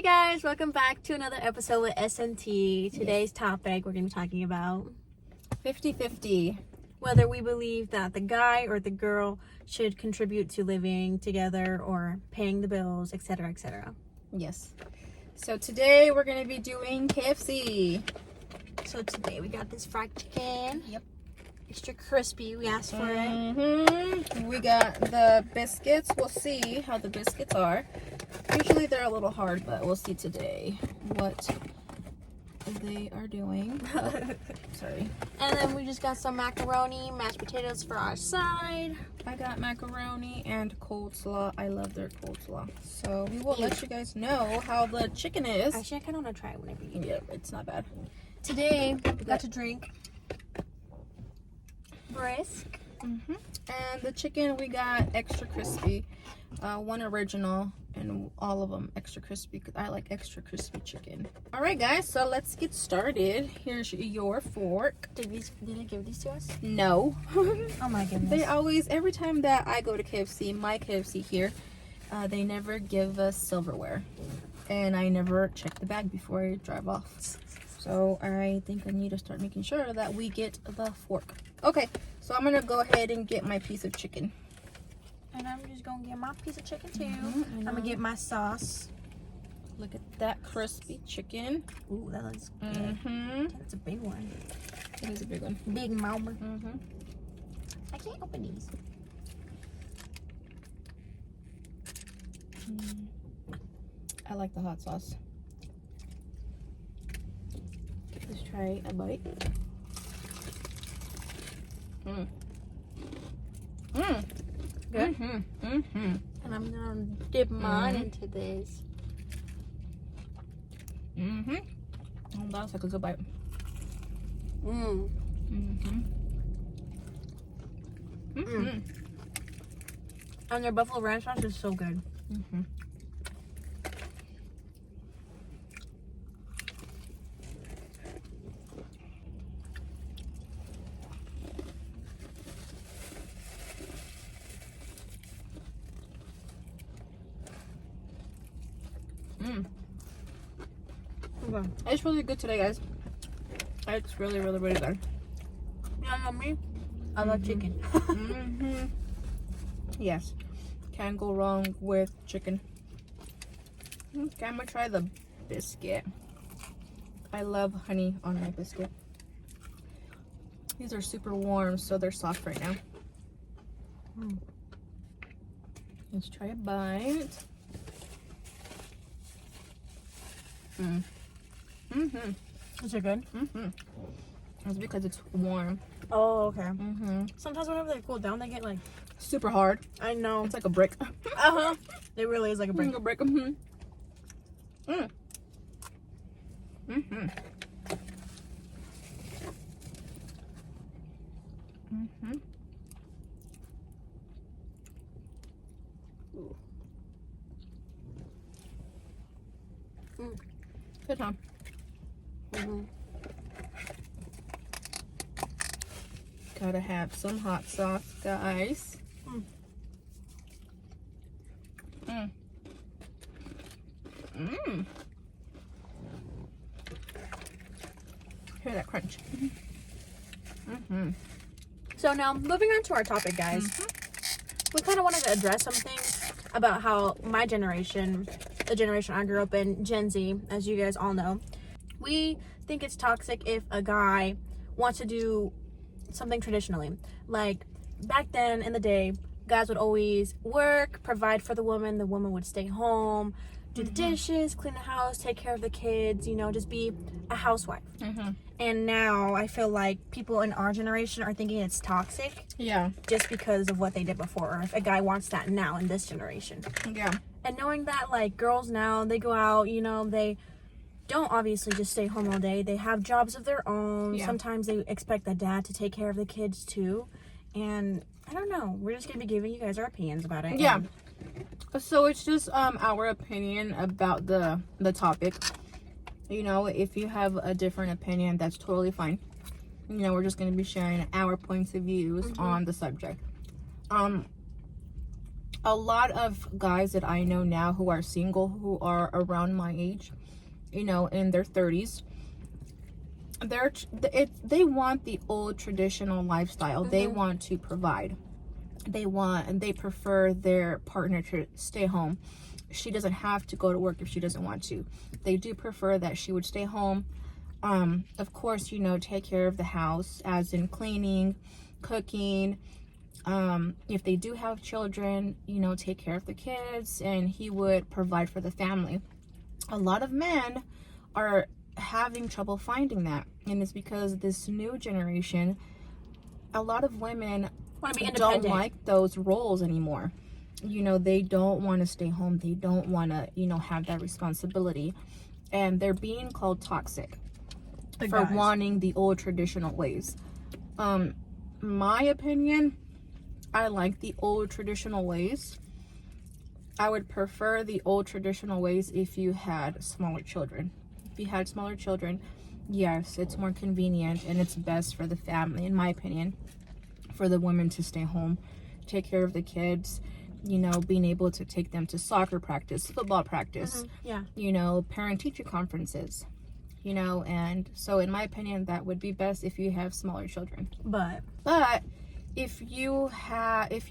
Hey guys, welcome back to another episode with SNT. Today's topic, we're going to be talking about 50-50. whether we believe that the guy or the girl should contribute to living together or paying the bills, etc., etc. Yes. So today we're going to be doing KFC. So today we got this fried chicken. Yep. Extra crispy, we asked for it. We got the biscuits. We'll see how the biscuits are. Usually they're a little hard, but we'll see today what they are doing. Oh, sorry. And then we just got some macaroni, mashed potatoes for our side. I got macaroni and coleslaw. I love their coleslaw. So we will let you guys know how the chicken is. Actually, I kind of want to try it whenever you do. Yeah, it's not bad. Today, we got to drink brisk. And the chicken we got extra crispy. One original and all of them extra crispy because I like extra crispy chicken. All right, guys, so let's get started. Here's your fork. Did they give these to us? No. Oh my goodness. They always, every time that I go to KFC, my KFC here, they never give us silverware. And I never check the bag before I drive off. So I think I need to start making sure that we get the fork. Okay, so I'm gonna go ahead and get my piece of chicken. And I'm just gonna get my piece of chicken too. I'm gonna get my sauce. Look at that crispy chicken. Ooh, that looks good. That's a big one. It is a big one. Big mama. I can't open these. I like the hot sauce. Let's try a bite. Good. And I'm gonna dip mine into this. Oh, that's like a good bite. And their buffalo ranch sauce is so good. Okay. It's really good today, guys. It's really, really, really good. You know me? I love chicken. Yes. Can't go wrong with chicken. Okay, I'm gonna try the biscuit. I love honey on my biscuit. These are super warm, so they're soft right now. Let's try a bite. Is it good? It's because it's warm. Oh, okay. Sometimes whenever they cool down, they get like Super hard. I know. It's like a brick. It really is like a brick. Like a brick. Good time. Gotta have some hot sauce, guys. Hear that crunch. So now, moving on to our topic, guys. We kind of wanted to address something about how my generation, the generation I grew up in, Gen Z, as you guys all know, we think it's toxic if a guy wants to do something traditionally. Like, back then in the day, guys would always work, provide for the woman would stay home, do the dishes, clean the house, take care of the kids, you know, just be a housewife. And now I feel like people in our generation are thinking it's toxic. Yeah. Just because of what they did before, or if a guy wants that now in this generation. Yeah. And knowing that, like, girls now, they go out, you know, they don't obviously just stay home all day. They have jobs of their own. Yeah. Sometimes they expect the dad to take care of the kids too. And I don't know. We're just going to be giving you guys our opinions about it. Yeah. So it's just our opinion about the topic. You know, if you have a different opinion, that's totally fine. You know, we're just going to be sharing our points of views on the subject. a lot of guys that I know now who are single, who are around my age, you know, in their 30s, they want the old traditional lifestyle. They want to provide. They prefer their partner to stay home. She doesn't have to go to work if she doesn't want to. They do prefer that she would stay home. Of course, you know, take care of the house, as in cleaning, cooking. If they do have children, you know, take care of the kids, and he would provide for the family. A lot of men are having trouble finding that, and it's because this new generation, a lot of women Want to be don't independent. like those roles anymore. You know, they don't want to stay home. They don't want to, you know, have that responsibility, and they're being called toxic The for guys. wanting the old traditional ways. My opinion, I like the old traditional ways. I would prefer the old traditional ways if you had smaller children. If you had smaller children, yes, it's more convenient and it's best for the family, in my opinion, for the women to stay home, take care of the kids, you know, being able to take them to soccer practice, football practice, Yeah. you know, parent-teacher conferences, you know, and so in my opinion, that would be best if you have smaller children. But If you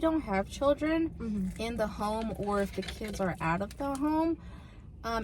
don't have children in the home, or if the kids are out of the home,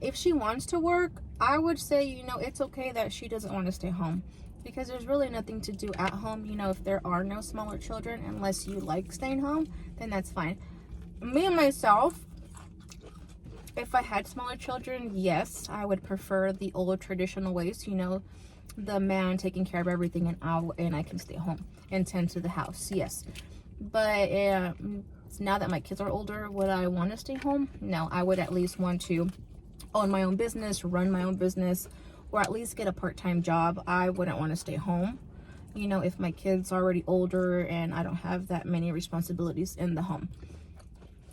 if she wants to work, I would say, you know, it's okay that she doesn't want to stay home, because there's really nothing to do at home. You know, if there are no smaller children, unless you like staying home, then that's fine. Me and myself, if I had smaller children, yes, I would prefer the old traditional ways, you know, the man taking care of everything, and I can stay home and tend to the house, yes. But now that my kids are older, would I want to stay home? No, I would at least want to own my own business, run my own business, or at least get a part-time job. I wouldn't want to stay home, you know, if my kids are already older and I don't have that many responsibilities in the home.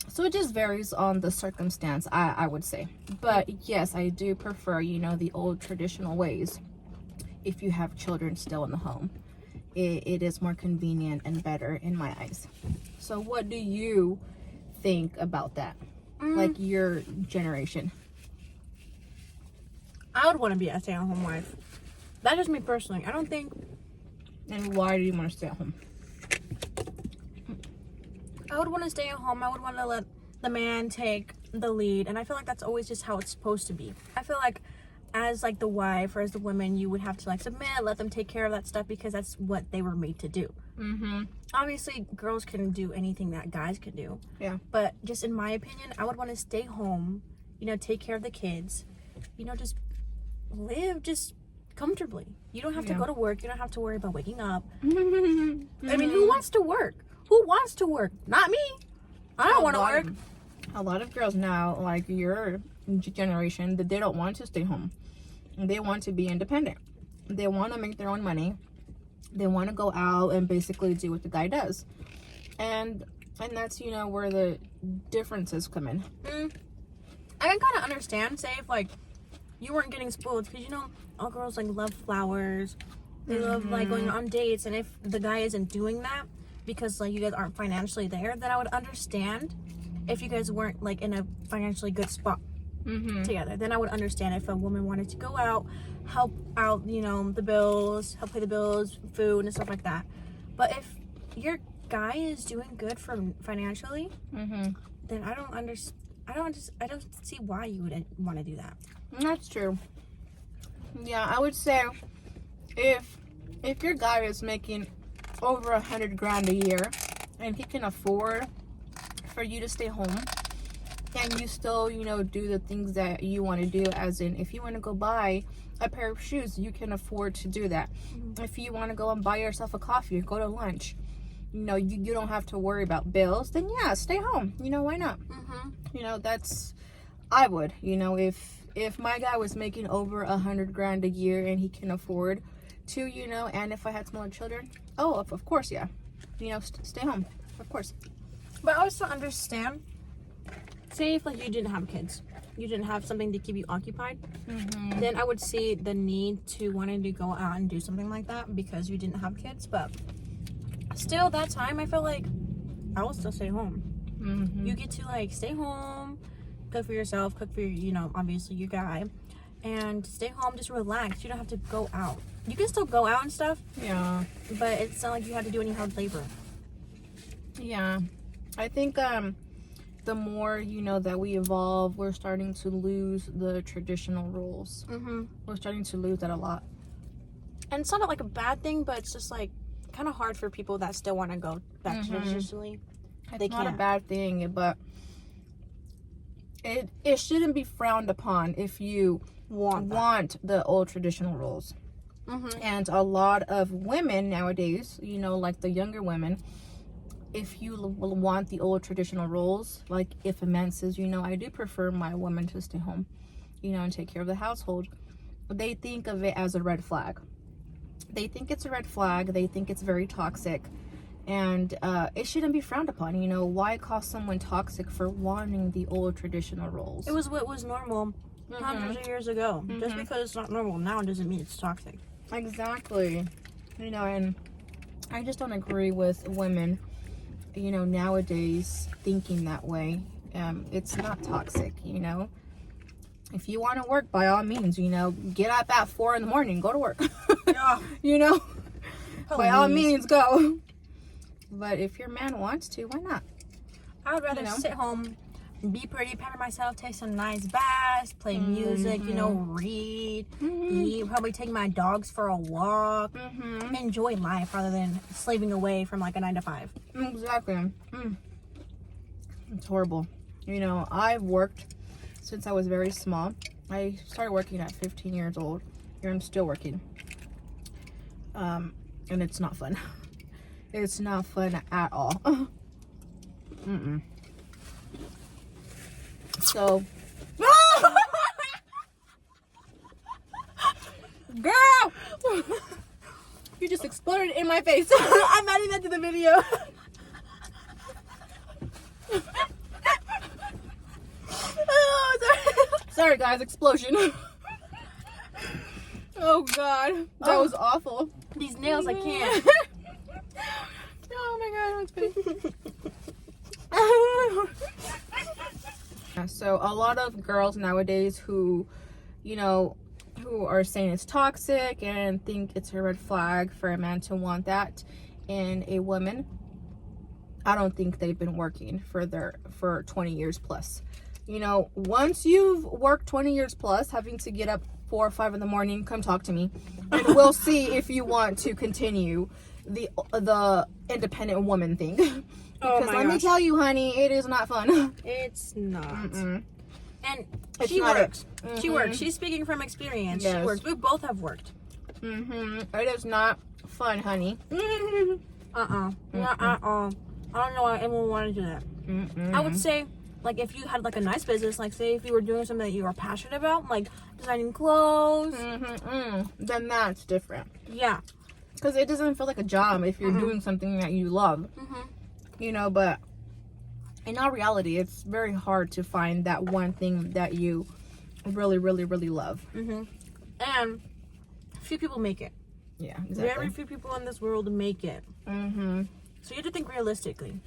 So it just varies on the circumstance, I would say. But yes, I do prefer, you know, the old traditional ways if you have children still in the home. It is more convenient and better in my eyes. So what do you think about that? Like your generation? I would want to be a stay-at-home wife. That's just me personally. I don't think And why do you want to stay at home? I would want to stay at home. I would want to let the man take the lead, and I feel like that's always just how it's supposed to be. I feel like as like the wife or as the woman, you would have to like submit, let them take care of that stuff, because that's what they were made to do. Obviously, girls can do anything that guys can do. Yeah. But just in my opinion, I would want to stay home, you know, take care of the kids, you know, just live just comfortably. You don't have to go to work. You don't have to worry about waking up. I mean, who wants to work? Who wants to work? Not me. I don't want to work. A lot of girls now, like your generation, that they don't want to stay home. They want to be independent. They want to make their own money. They want to go out and basically do what the guy does. And that's, you know, where the differences come in. I can kind of understand, say, if like you weren't getting spoiled, because you know all girls like love flowers, they love like going on dates, and if the guy isn't doing that because like you guys aren't financially there, then I would understand if you guys weren't like in a financially good spot together. Then I would understand if a woman wanted to go out, help out, you know, the bills, help pay the bills, food and stuff like that. But if your guy is doing good financially, then I don't see why you would want to do that. That's true. Yeah, I would say if your guy is making over $100,000 a year and he can afford for you to stay home, and you still, you know, do the things that you want to do, as in if you want to go buy a pair of shoes, you can afford to do that. If you want to go and buy yourself a coffee or go to lunch, you know, you don't have to worry about bills, then yeah, stay home. You know, why not? You know, I would, you know, if my guy was making over $100,000 a year and he can afford to, you know, and if I had smaller children, oh, of course, yeah, you know, stay home, of course. But I also understand, say if like you didn't have kids, you didn't have something to keep you occupied, then I would see the need to wanting to go out and do something like that because you didn't have kids. But still, that time I felt like I will still stay home. You get to like stay home, cook for yourself, cook for obviously your guy, and stay home, just relax. You don't have to go out. You can still go out and stuff. Yeah. But it's not like you have to do any hard labor. Yeah. I think the more that we evolve, we're starting to lose the traditional roles. We're starting to lose that a lot. And it's not like a bad thing, but it's just like kind of hard for people that still want to go back traditionally. It's not a bad thing, but it shouldn't be frowned upon if you want the old traditional roles. And a lot of women nowadays, like the younger women, if you want the old traditional roles, like if a man says, I do prefer my woman to stay home, and take care of the household, they think of it as a red flag. They think it's a red flag. They think it's very toxic. And it shouldn't be frowned upon. Why call someone toxic for wanting the old traditional roles? It was what was normal hundreds of years ago. Just because it's not normal now doesn't mean it's toxic. Exactly. And I just don't agree with women, nowadays thinking that way. It's not toxic, If you want to work, by all means, get up at 4 a.m, go to work. Yeah. By all means, go. But if your man wants to, why not? I would rather sit home, be pretty, pamper myself, take some nice baths, play music, read, eat, probably take my dogs for a walk, enjoy life rather than slaving away from like a 9 to 5. Exactly. It's horrible. I've worked since I was very small. I started working at 15 years old. Here I'm still working. And it's not fun. It's not fun at all. So, girl, you just exploded in my face. I'm adding that to the video. Sorry guys, explosion. Oh god, that was awful. These nails, I can't. Oh my god, that's funny. So a lot of girls nowadays who are saying it's toxic and think it's a red flag for a man to want that in a woman, I don't think they've been working for 20 years plus. Once you've worked 20 years plus, having to get up 4 or 5 in the morning, come talk to me, and we'll see if you want to continue the independent woman thing. Because let me tell you, honey, it is not fun. It's not. And It's she not works. She works. She's speaking from experience. Yes. She works. We both have worked. It is not fun, honey. Not at all. I don't know why anyone would want to do that. I would say, like, if you had like a nice business, like say if you were doing something that you were passionate about, like designing clothes, then that's different. Yeah. Because it doesn't feel like a job if you're doing something that you love. But in all reality, it's very hard to find that one thing that you really, really, really love. And few people make it. Yeah, exactly. Very few people in this world make it. So you have to think realistically.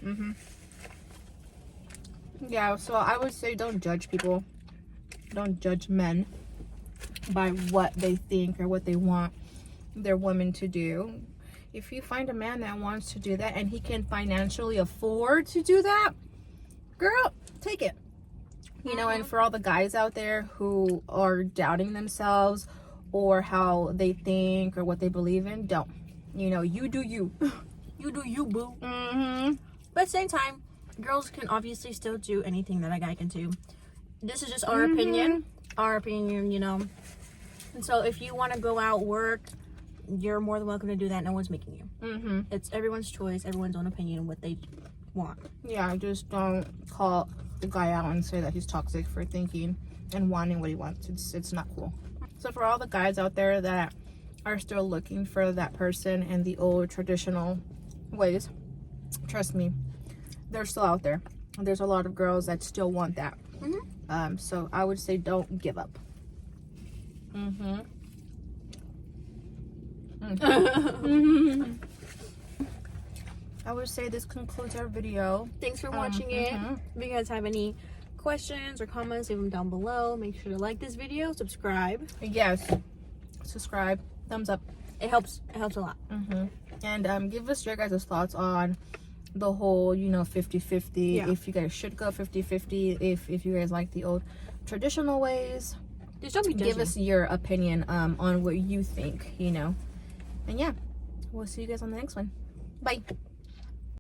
Yeah, so I would say don't judge people. Don't judge men by what they think or what they want their woman to do. If you find a man that wants to do that and he can financially afford to do that, girl, take it. And for all the guys out there who are doubting themselves or how they think or what they believe in, don't. You do you. You do you, boo. But at the same time, girls can obviously still do anything that a guy can do. This is just our opinion. Our opinion, And so if you want to go out, work, you're more than welcome to do that. No one's making you. It's everyone's choice, everyone's own opinion of what they want. Yeah, just don't call the guy out and say that he's toxic for thinking and wanting what he wants. It's not cool. So for all the guys out there that are still looking for that person in the old traditional ways, trust me, they're still out there. There's a lot of girls that still want that. So I would say don't give up. I would say this concludes our video. Thanks for watching it. If you guys have any questions or comments, leave them down below. Make sure to like this video, subscribe. Yes, subscribe, thumbs up. It helps a lot. And give us your guys' thoughts on the whole, you know, 50-50. Yeah. If you guys should go 50-50, if you guys like the old traditional ways. Just don't be judgy. Give us your opinion on what you think, you know. And yeah, we'll see you guys on the next one. Bye.